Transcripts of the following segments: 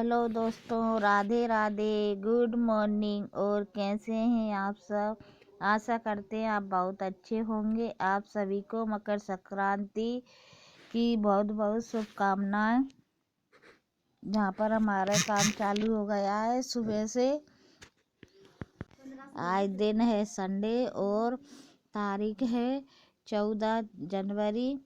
Hello दोस्तों, Radhe Radhe, good morning. और कैसे हैं आप सब? आशा करते हैं आप बहुत अच्छे होंगे। आप सभी को मकर संक्रांति की बहुत बहुत शुभकामनाएं। जहाँ पर हमारा काम चालू हो गया है सुबह से। आज दिन है संडे और तारीख है 14 जनवरी।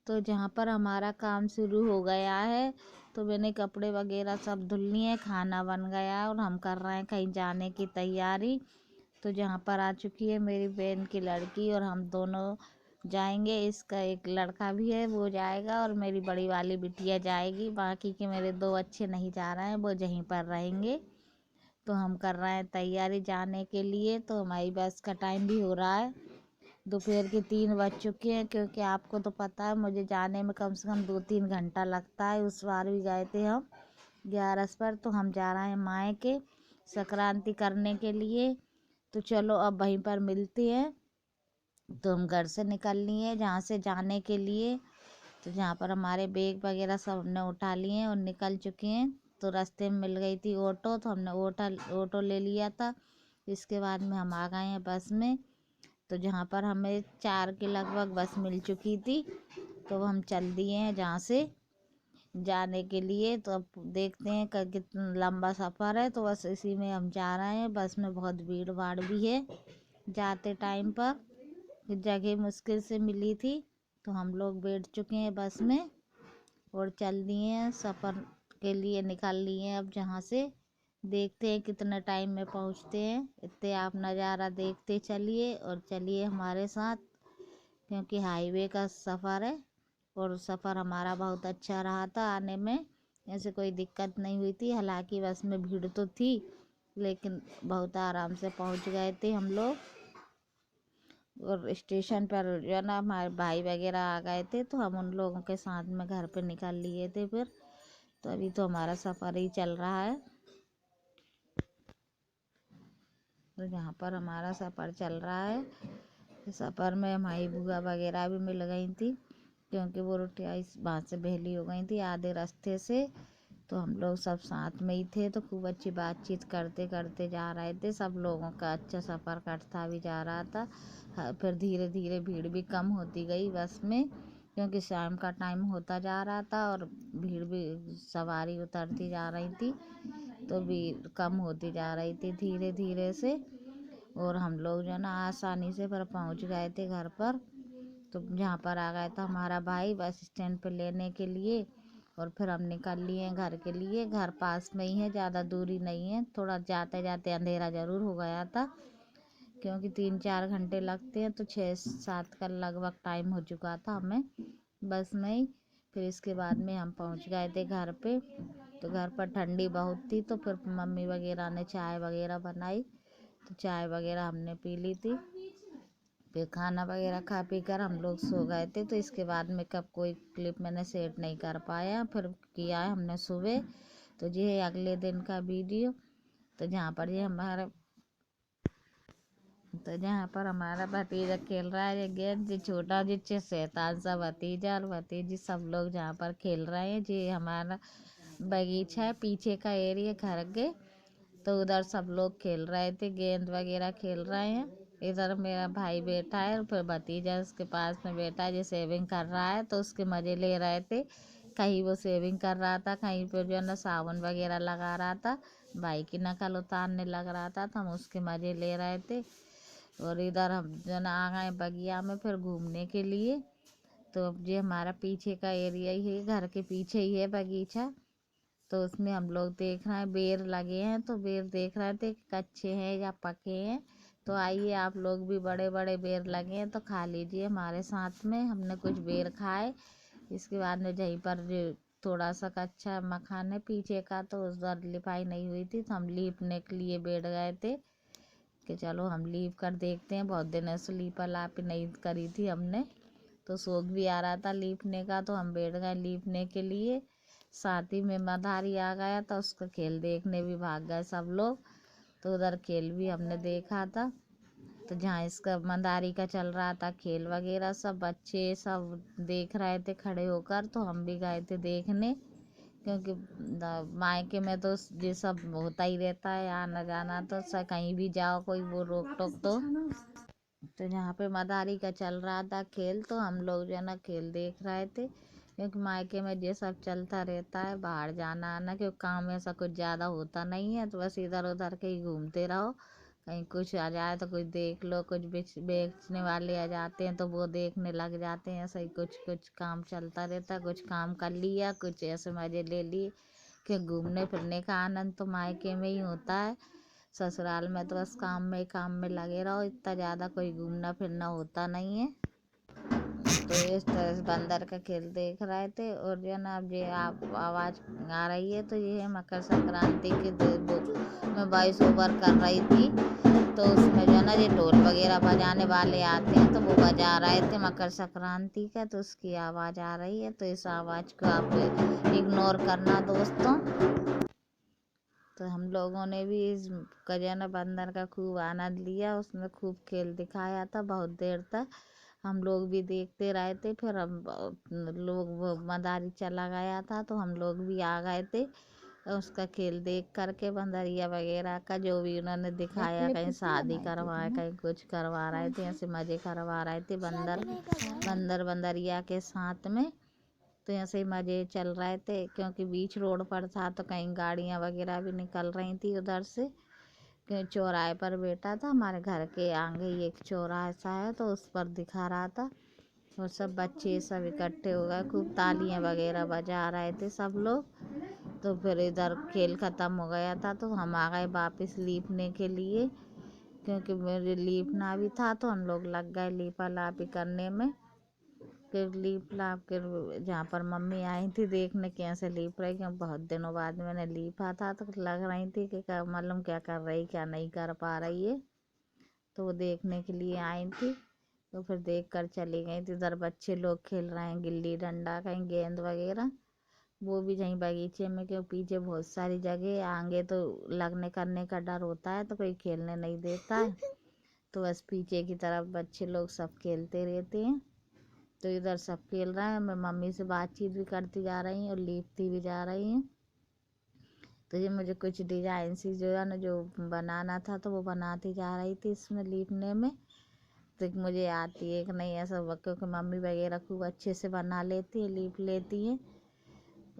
तो जहाँ पर हमारा काम शुरू हो गया है, तो मैंने कपड़े वगैरह सब धुल लिए हैं, खाना बन गया है और हम कर रहे हैं कहीं जाने की तैयारी। तो जहाँ पर आ चुकी है मेरी बहन की लड़की और हम दोनों जाएंगे। इसका एक लड़का भी है, वो जाएगा और मेरी बड़ी वाली बिटिया जाएगी। बाकी के मेरे दो अच्छे नहीं जा रहे हैं, वो यहीं पर रहेंगे। तो हम कर रहे हैं तैयारी जाने के लिए। तो हमारी बस का टाइम भी हो रहा है, दोपहर के 3 बज चुके हैं। क्योंकि आपको तो पता है मुझे जाने में कम से कम 2-3 घंटा लगता है। उस बार भी गए थे हम 11 पर। तो हम जा रहे हैं मायके संक्रांति करने के लिए। तो चलो अब वहीं पर मिलते हैं। तो हम घर से निकल लिए जहाँ से जाने के लिए। तो जहाँ पर हमारे बैग वगैरह सब हमने उठा लिए हैं और निकल चुके हैं। तो रास्ते में मिल गई थी ऑटो, तो हमने ऑटो ले लिया था। इसके बाद में हम आ गए हैं बस में। तो जहाँ पर हमें 4 के लगभग बस मिल चुकी थी, तो हम चल दिए हैं जहाँ से जाने के लिए। तो अब देखते हैं कितना लंबा सफ़र है, तो बस इसी में हम जा रहे हैं। बस में बहुत भीड़ भाड़ भी है जाते टाइम पर। जगह मुश्किल से मिली थी, तो हम लोग बैठ चुके हैं बस में और चल दिए हैं सफ़र के लिए। निकल लिए हैं अब जहाँ से। देखते हैं कितने टाइम में पहुँचते हैं। इतने आप नज़ारा देखते चलिए और चलिए हमारे साथ, क्योंकि हाईवे का सफ़र है। और सफ़र हमारा बहुत अच्छा रहा था, आने में ऐसे कोई दिक्कत नहीं हुई थी। हालांकि बस में भीड़ तो थी, लेकिन बहुत आराम से पहुंच गए थे हम लोग। और स्टेशन पर जो है ना हमारे भाई वगैरह आ गए थे, तो हम उन लोगों के साथ में घर पे निकल लिए थे फिर। तो अभी तो हमारा सफ़र ही चल रहा है। तो जहाँ पर हमारा सफ़र चल रहा है, सफ़र में हमारी बुआ वगैरह भी मिल गई थी, क्योंकि वो रोटियाँ इस बात से बहली हो गई थी आधे रास्ते से। तो हम लोग सब साथ में ही थे, तो खूब अच्छी बातचीत करते करते जा रहे थे। सब लोगों का अच्छा सफ़र कटता भी जा रहा था। फिर धीरे धीरे भीड़ भी कम होती गई बस में, क्योंकि शाम का टाइम होता जा रहा था और भीड़ भी सवारी उतरती जा रही थी, तो भीड़ कम होती जा रही थी धीरे धीरे से। और हम लोग जो है ना आसानी से फिर पहुंच गए थे घर पर। तो जहाँ पर आ गया था हमारा भाई बस स्टैंड पे लेने के लिए, और फिर हम निकल लिए घर के लिए। घर पास में ही है, ज़्यादा दूरी नहीं है। थोड़ा जाते जाते अंधेरा ज़रूर हो गया था, क्योंकि 3-4 घंटे लगते हैं। तो 6-7 का लगभग टाइम हो चुका था हमें बस में ही। फिर इसके बाद में हम पहुंच गए थे घर पे। तो घर पर ठंडी बहुत थी, तो फिर मम्मी वगैरह ने चाय वगैरह बनाई, तो चाय वगैरह हमने पी ली थी। फिर खाना वगैरह खा पी कर हम लोग सो गए थे। तो इसके बाद में कब कोई क्लिप मैंने सेट नहीं कर पाया, फिर किया है हमने सुबह। तो ये है अगले दिन का वीडियो। तो जहाँ पर ये हमारा तो जहाँ पर हमारा भतीजा खेल रहा है ये गेम, जी छोटा जी शैतान सा भतीजा और भतीजी सब लोग जहाँ पर खेल रहे हैं। जी हमारा बगीचा है पीछे का एरिया घर के, तो उधर सब लोग खेल रहे थे, गेंद वगैरह खेल रहे हैं। इधर मेरा भाई बैठा है और फिर भतीजा उसके पास में बैठा है, जो सेविंग कर रहा है, तो उसके मज़े ले रहे थे। कहीं वो सेविंग कर रहा था, कहीं पर जो है ना साबुन वगैरह लगा रहा था, भाई की नकल उतारने लग रहा था, तो हम उसके मज़े ले रहे थे। और इधर हम जो ना आ गए बगिया में फिर घूमने के लिए। तो अब ये हमारा पीछे का एरिया ही है, घर के पीछे ही है बगीचा। तो उसमें हम लोग देख रहे हैं बेर लगे हैं, तो बेर देख रहे थे कि कच्चे हैं या पके हैं। तो आइए आप लोग भी, बड़े बड़े बेर लगे हैं तो खा लीजिए हमारे साथ में। हमने कुछ बेर खाए। इसके बाद में यहीं पर जो थोड़ा सा कच्चा मकान है पीछे का, तो उस बार लिपाई नहीं हुई थी, तो हम लीपने के लिए बैठ गए थे कि चलो हम लीप कर देखते हैं। बहुत दिन से लीपा लापी नहीं करी थी हमने, तो शौक भी आ रहा था लीपने का, तो हम बैठ गए लीपने के लिए। साथ ही में मदारी आ गया, तो उसका खेल देखने भी भाग गए सब लोग। तो उधर खेल भी हमने देखा था। तो जहाँ इसका मंदारी का चल रहा था खेल वगैरह, सब बच्चे सब देख रहे थे खड़े होकर, तो हम भी गए थे देखने। क्योंकि मायके में तो ये सब होता ही रहता है, आना जाना, तो कहीं भी जाओ कोई वो रोक टोक तो यहाँ पे मदारी का चल रहा था खेल, तो हम लोग जो है ना खेल देख रहे थे। क्योंकि मायके में ये सब चलता रहता है, बाहर जाना आना, क्योंकि काम ऐसा कुछ ज़्यादा होता नहीं है, तो बस इधर उधर के ही घूमते रहो। कहीं कुछ आ जाए तो कुछ देख लो, कुछ बेचने वाले आ जाते हैं तो वो देखने लग जाते हैं, ऐसा ही कुछ कुछ काम चलता रहता है। कुछ काम कर लिया, कुछ ऐसे मज़े ले लिए। कि घूमने फिरने का आनंद तो मायके में ही होता है, ससुराल में तो बस काम में लगे रहो, इतना ज़्यादा कोई घूमना फिरना होता नहीं है। तो इस तरह से बंदर का खेल देख रहे थे। और जो है ना, अब ये आप आवाज़ आ रही है तो ये है मकर संक्रांति की मैं वॉइस ओवर कर रही थी। तो उसमें जो है ना, ये ढोल वगैरह बजाने वाले आते हैं, तो वो बजा रहे थे मकर संक्रांति का, तो उसकी आवाज़ आ रही है। तो इस आवाज़ को आप इग्नोर करना दोस्तों। तो हम लोगों ने भी इस गजाना बंदर का खूब आनंद लिया, उसमें खूब खेल दिखाया था बहुत देर तक। हम लोग भी देखते रहे थे। फिर हम लोग वो मदारी चला गया था तो हम लोग भी आ गए थे उसका खेल देख करके। बंदरिया वगैरह का जो भी उन्होंने दिखाया, कहीं शादी करवाए, कहीं कुछ करवा रहे थे, ऐसे मज़े करवा रहे थे बंदरिया के साथ में। तो ऐसे ही मज़े चल रहे थे, क्योंकि बीच रोड पर था तो कहीं गाड़ियाँ वगैरह भी निकल रही थी उधर से। चौराहे पर बैठा था, हमारे घर के आगे ही एक चौराहा सा है, तो उस पर दिखा रहा था। और सब बच्चे सब इकट्ठे हो गए, खूब तालियां वगैरह बजा रहे थे सब लोग। तो फिर इधर खेल ख़त्म हो गया था तो हम आ गए वापस लीपने के लिए, क्योंकि मेरे लीपना भी था, तो हम लोग लग गए लीपा लापी करने में। फिर लीप लाप कर जहाँ पर मम्मी आई थी देखने कैसे लीप रही, क्योंकि बहुत दिनों बाद मैंने लीपा था, तो लग रही थी कि मालूम क्या कर रही क्या नहीं कर पा रही है। तो वो देखने के लिए आई थी, तो फिर देख कर चली गई थी। इधर बच्चे लोग खेल रहे हैं गिल्ली डंडा, कहीं गेंद वगैरह, वो भी कहीं बगीचे में, क्यों पीछे बहुत सारी जगह, आगे तो लगने करने का डर होता है तो कोई खेलने नहीं देता है। तो बस पीछे की तरफ बच्चे लोग सब खेलते रहते हैं। तो इधर सब खेल रहे हैं, मैं मम्मी से बातचीत भी करती जा रही हूँ और लीपती भी जा रही हूँ। तो ये मुझे कुछ डिजाइन सी जो है ना जो बनाना था, तो वो बनाती जा रही थी इसमें लीपने में। तो मुझे आती है कि नहीं ऐसा, क्योंकि मम्मी वगैरह खूब अच्छे से बना लेती है, लीप लेती है।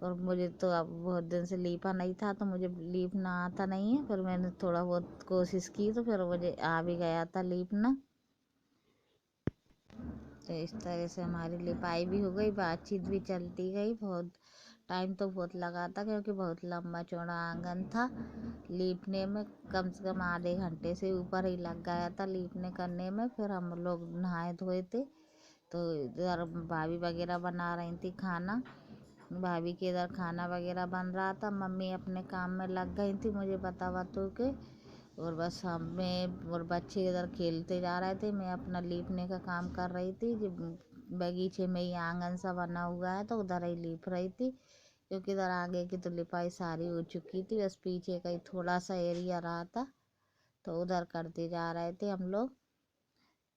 और मुझे तो अब बहुत दिन से लीपा नहीं था, तो मुझे लीपना आता नहीं है। फिर मैंने थोड़ा बहुत कोशिश की, तो फिर मुझे आ भी गया था लीपना। तो इस तरह से हमारी लिपाई भी हो गई, बातचीत भी चलती गई। बहुत टाइम तो बहुत लगा था, क्योंकि बहुत लंबा चौड़ा आंगन था। लीपने में कम से कम आधे घंटे से ऊपर ही लग गया था लीपने करने में। फिर हम लोग नहाए धोए थे, तो इधर भाभी वगैरह बना रही थी खाना। भाभी के इधर खाना वगैरह बन रहा था, मम्मी अपने काम में लग गई थी मुझे बता के। और बस हमें और बच्चे इधर खेलते जा रहे थे, मैं अपना लीपने का काम कर रही थी। जो बगीचे में ही आंगन सा बना हुआ है, तो उधर ही लीप रही थी, क्योंकि इधर आगे की तो लिपाई सारी हो चुकी थी, बस पीछे का ही थोड़ा सा एरिया रहा था, तो उधर करते जा रहे थे हम लोग।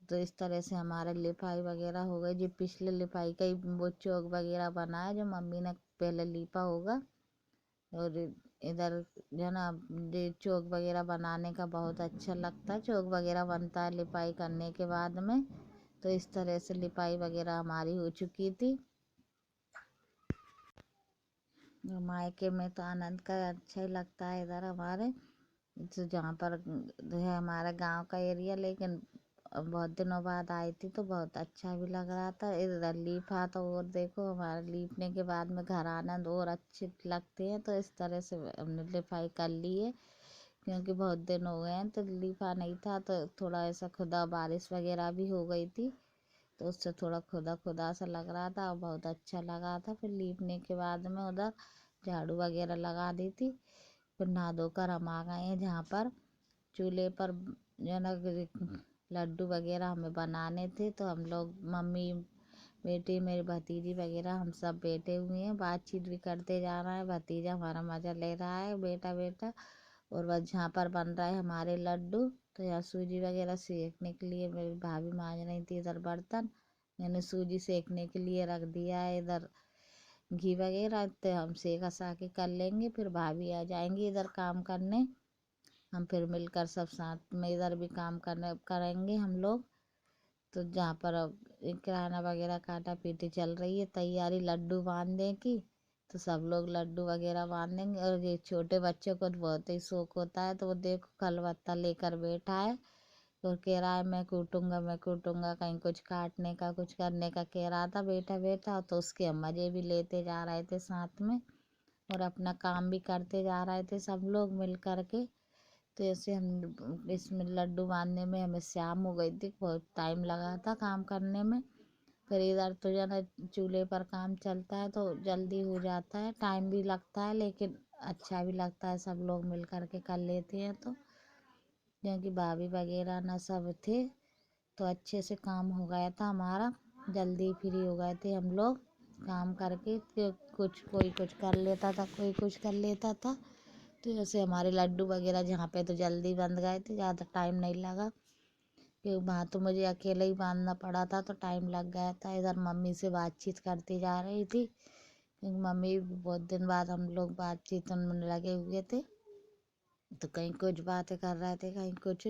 तो इस तरह से हमारे लिपाई वगैरह हो गई। जो पिछले लिपाई का ही वो चौक वगैरह बना है, जो मम्मी ने पहले लीपा होगा। और इधर जो है ना, ये चौक वगैरह बनाने का बहुत अच्छा लगता है, चौक वगैरह बनता है लिपाई करने के बाद में। तो इस तरह से लिपाई वगैरह हमारी हो चुकी थी। मायके में तो आनंद का अच्छा ही लगता है इधर हमारे, तो जहाँ पर है हमारा गांव का एरिया। लेकिन बहुत दिनों बाद आई थी तो बहुत अच्छा भी लग रहा था। इधर लीपा तो और देखो, हमारे लीपने के बाद में घर आनंद और अच्छे लगते हैं। तो इस तरह से हमने लिपाई कर ली है, क्योंकि बहुत दिन हो गए हैं तो लीपा नहीं था, तो थोड़ा ऐसा खुदा बारिश वगैरह भी हो गई थी, तो उससे थोड़ा खुदा खुदा सा लग रहा था और बहुत अच्छा लगा था। फिर लीपने के बाद में उधर झाड़ू वगैरह लगा दी थी। फिर नहा धोकर हम आ गए हैं जहाँ पर चूल्हे पर जो है ना लड्डू वगैरह हमें बनाने थे। तो हम लोग मम्मी बेटी मेरी भतीजी वगैरह हम सब बैठे हुए हैं, बातचीत भी करते जा रहा है। भतीजा हमारा मज़ा ले रहा है, बेटा बेटा। और बस जहाँ पर बन रहा है हमारे लड्डू, तो यहाँ सूजी वगैरह सेकने के लिए मेरी भाभी मांज रही थी इधर बर्तन। मैंने सूजी सेकने के लिए रख दिया है इधर घी वगैरह, तो हम सेका साके कर लेंगे, फिर भाभी आ जाएंगी इधर काम करने। हम फिर मिलकर सब साथ में इधर भी काम करेंगे हम लोग। तो जहाँ पर अब किराना वगैरह काटा पीटी चल रही है तैयारी लड्डू बांधने की, तो सब लोग लड्डू वगैरह बांधेंगे। और ये छोटे बच्चों को बहुत ही शौक होता है, तो वो देखो कलवत्ता लेकर बैठा है और कह रहा है मैं कूटूंगा, कहीं कुछ काटने का कुछ करने का कह रहा था बैठा बैठा। तो उसके हम मजे भी लेते जा रहे थे साथ में और अपना काम भी करते जा रहे थे सब लोग मिल कर के। तो ऐसे हम इसमें लड्डू बांधने में हमें शाम हो गई थी, बहुत टाइम लगा था काम करने में। फिर इधर तो जना चूल्हे पर काम चलता है तो जल्दी हो जाता है, टाइम भी लगता है लेकिन अच्छा भी लगता है, सब लोग मिल कर के कर लेते हैं। तो क्योंकि भाभी वगैरह ना सब थे तो अच्छे से काम हो गया था हमारा, जल्दी फ्री हो गए थे हम लोग काम करके। कुछ कोई कुछ कर लेता था, कोई कुछ कर लेता था। तो जैसे हमारे लड्डू वगैरह जहाँ पे तो जल्दी बंध गए थे, ज़्यादा टाइम नहीं लगा क्योंकि वहाँ तो मुझे अकेले ही बांधना पड़ा था तो टाइम लग गया था। इधर मम्मी से बातचीत करती जा रही थी क्योंकि मम्मी बहुत दिन बाद हम लोग बातचीत में लगे हुए थे। तो कहीं कुछ बातें कर रहे थे, कहीं कुछ,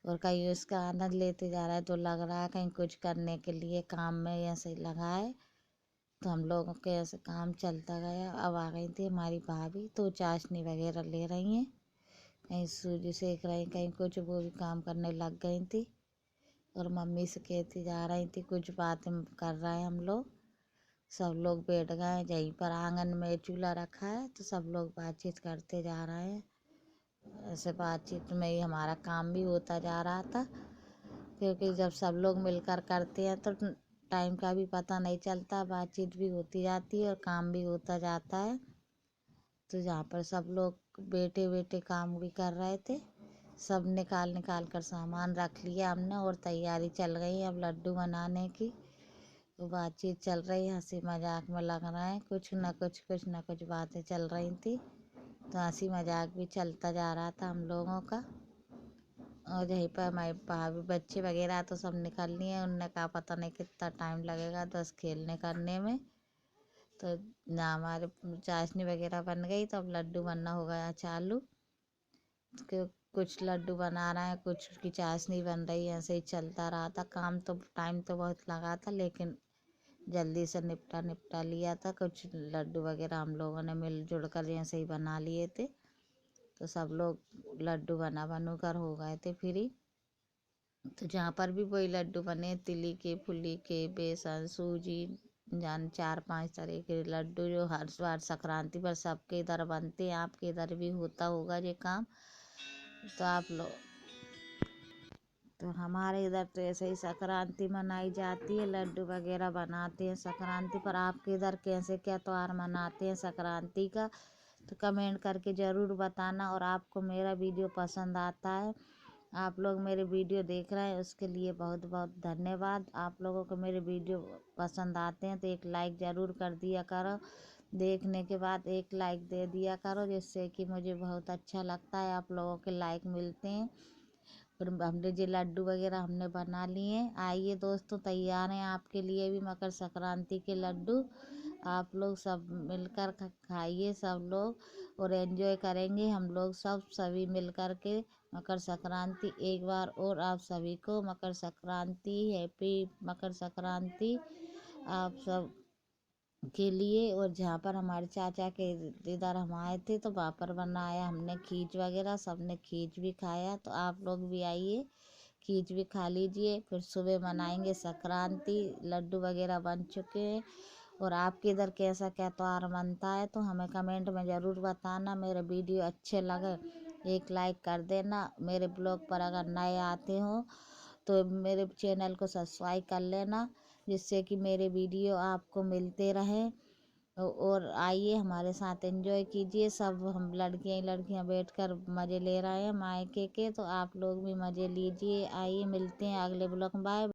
और कहीं उसका आनंद लेते जा रहा है। तो लग रहा है कहीं कुछ करने के लिए काम में ऐसे लगा है। तो हम लोगों के ऐसे काम चलता गया। अब आ गई थी हमारी भाभी तो चाशनी वगैरह ले रही हैं, कहीं सूजी सेक रही, कहीं कुछ, वो भी काम करने लग गई थी। और मम्मी से कहती जा रही थी, कुछ बातें कर रहे हैं हम लोग। सब लोग बैठ गए यहीं पर, आंगन में चूल्हा रखा है तो सब लोग बातचीत करते जा रहे हैं। ऐसे बातचीत में ही हमारा काम भी होता जा रहा था क्योंकि जब सब लोग मिलकर करते हैं तो टाइम का भी पता नहीं चलता, बातचीत भी होती जाती है और काम भी होता जाता है। तो जहाँ पर सब लोग बैठे बैठे काम भी कर रहे थे, सब निकाल निकाल कर सामान रख लिया हमने और तैयारी चल गई अब लड्डू बनाने की। तो बातचीत चल रही, हंसी मजाक में लग रहा है, कुछ न कुछ बातें चल रही थी। तो हंसी मजाक भी चलता जा रहा था हम लोगों का। और यहीं पर हमारे भाभी बच्चे वगैरह तो सब निकल लिए, उनने कहा पता नहीं कितना टाइम लगेगा बस खेलने करने में। तो ना हमारे चाशनी वगैरह बन गई तो अब लड्डू बनना हो गया चालू। तो कुछ लड्डू बना रहे हैं, कुछ की चाशनी बन रही है, ऐसे ही चलता रहा था काम। तो टाइम तो बहुत लगा था लेकिन जल्दी से निपटा लिया था। कुछ लड्डू वगैरह हम लोगों ने मिलजुल कर ऐसे ही बना लिए थे। तो सब लोग लड्डू बनू कर हो गए थे फ्री। तो जहाँ पर भी वही लड्डू बने, तिली के, फुल्ली के, बेसन, सूजी, जान 4-5 तरह के लड्डू जो हर बार संक्रांति पर सबके इधर बनते हैं। आपके इधर भी होता होगा ये काम। तो आप लोग, तो हमारे इधर तो ऐसे ही संक्रांति मनाई जाती है, लड्डू वगैरह बनाते हैं संक्रांति पर। आपके इधर कैसे क्या त्योहार मनाते हैं संक्रांति का, तो कमेंट करके ज़रूर बताना। और आपको मेरा वीडियो पसंद आता है, आप लोग मेरे वीडियो देख रहे हैं उसके लिए बहुत बहुत धन्यवाद। आप लोगों को मेरे वीडियो पसंद आते हैं तो एक लाइक ज़रूर कर दिया करो, देखने के बाद एक लाइक दे दिया करो, जिससे कि मुझे बहुत अच्छा लगता है, आप लोगों के लाइक मिलते हैं। फिर हमने जो लड्डू वगैरह हमने बना लिए। आइए दोस्तों, तैयार हैं आपके लिए भी मकर संक्रांति के लड्डू। आप लोग सब मिलकर खाइए सब लोग और एंजॉय करेंगे हम लोग सब सभी मिलकर के मकर संक्रांति। एक बार और आप सभी को मकर संक्रांति, हैप्पी मकर संक्रांति आप सब के लिए। और जहाँ पर हमारे चाचा के इधर हम आए थे तो वहाँ पर बनाया हमने खीच वगैरह, सबने खीच भी खाया। तो आप लोग भी आइए, खीच भी खा लीजिए। फिर सुबह मनाएंगे संक्रांति, लड्डू वगैरह बन चुके हैं। और आपके इधर कैसा क्या त्योहार बनता है तो हमें कमेंट में ज़रूर बताना। मेरे वीडियो अच्छे लगे एक लाइक कर देना। मेरे ब्लॉग पर अगर नए आते हो तो मेरे चैनल को सब्सक्राइब कर लेना, जिससे कि मेरे वीडियो आपको मिलते रहें। और आइए हमारे साथ एंजॉय कीजिए सब। हम लड़कियां ही लड़कियां बैठकर मज़े ले रहे हैं मायके के, तो आप लोग भी मज़े लीजिए। आइए मिलते हैं अगले ब्लॉग में, बाय।